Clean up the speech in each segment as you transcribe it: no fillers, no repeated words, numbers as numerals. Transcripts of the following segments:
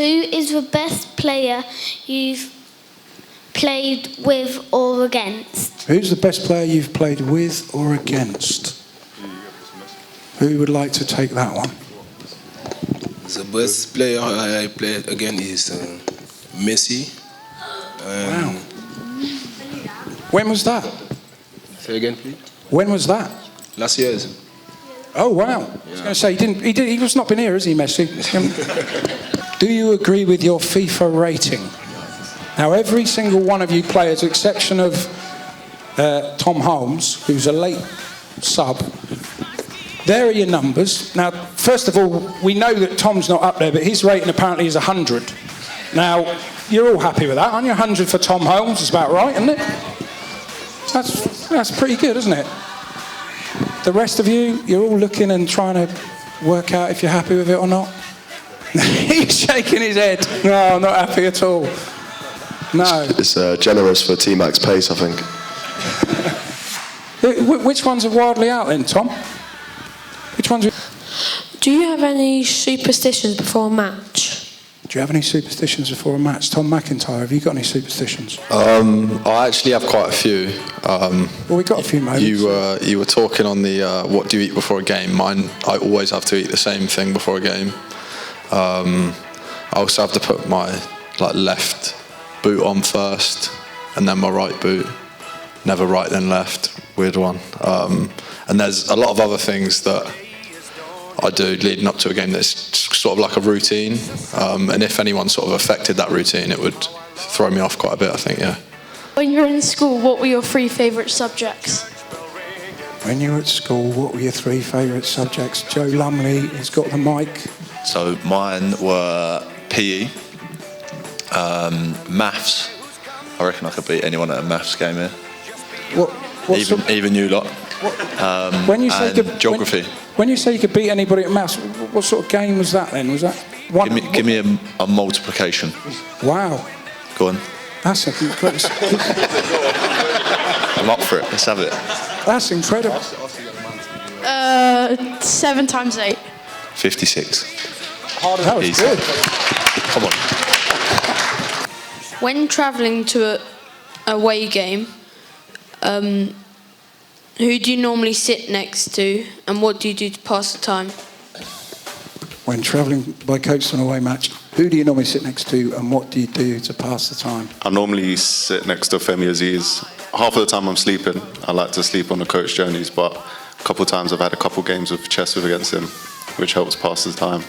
Who is the best player you've played with or against? Who's the best player you've played with or against? Who would like to take that one? The best player I played again is Messi. Wow. When was that? Say again, please. When was that? Last year. Oh, wow. I was going to say, he was not been here, has he, Messi? Do you agree with your FIFA rating? Now, every single one of you players, with the exception of Tom Holmes, who's a late sub, there are your numbers. Now, first of all, we know that Tom's not up there, but his rating apparently is 100. Now, you're all happy with that, aren't you? 100 for Tom Holmes is about right, isn't it? That's pretty good, isn't it? The rest of you, you're all looking and trying to work out if you're happy with it or not. He's shaking his head. No, I'm not happy at all. No. It's generous for T-Max pace, I think. Which ones are wildly out then, Tom? Which ones? Do you have any superstitions before a match? Do you have any superstitions before a match? Tom McIntyre, have you got any superstitions? I actually have quite a few. Well, we got a few moments. You were talking on the what do you eat before a game? Mine, I always have to eat the same thing before a game. I also have to put my left boot on first, and then my right boot. Never right then left. Weird one. And there's a lot of other things that I do leading up to a game that's sort of like a routine, and if anyone sort of affected that routine, it would throw me off quite a bit, I think, yeah. When you were in school, what were your 3 favourite subjects? When you were at school, what were your 3 favourite subjects? Joe Lumley has got the mic. So mine were PE, maths. I reckon I could beat anyone at a maths game here. Even you lot. When you say geography. When you say you could beat anybody at maths, what sort of game was that then? Was that one? Give me a multiplication. Wow. Go on. That's incredible. I'm up for it. Let's have it. That's incredible. 7 times 8. 56. That was Easy. good. Come on. When travelling to a away game, who do you normally sit next to, and what do you do to pass the time? When travelling by coach to an away match, who do you normally sit next to, and what do you do to pass the time? I normally sit next to Femi Aziz. Half of the time I'm sleeping. I like to sleep on the coach journeys, but a couple of times I've had a couple of games of chess with against him, which helps pass the time.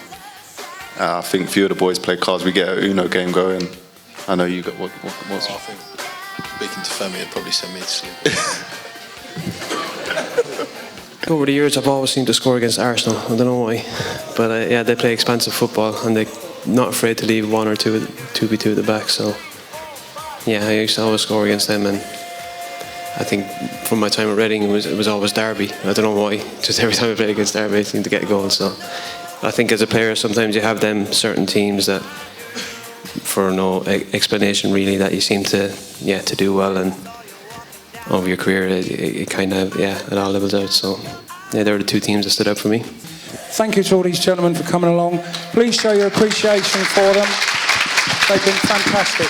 I think a few of the boys play cards. We get an Uno game going. I know you got what's I think speaking to Femi, he'd probably send me to sleep. Over the years, I've always seemed to score against Arsenal. I don't know why, but yeah, they play expansive football, and they're not afraid to leave 1 or 2v2 at the back. So yeah, I used to always score against them, and I think from my time at Reading, it was always Derby. I don't know why. Just every time I played against Derby, I seemed to get a goal. So I think as a player, sometimes you have them certain teams that, for no explanation really, that you seem to do well, and over your career it kind of it all levels out. So yeah, they were the 2 teams that stood out for me. Thank you to all these gentlemen for coming along. Please show your appreciation for them. They've been fantastic.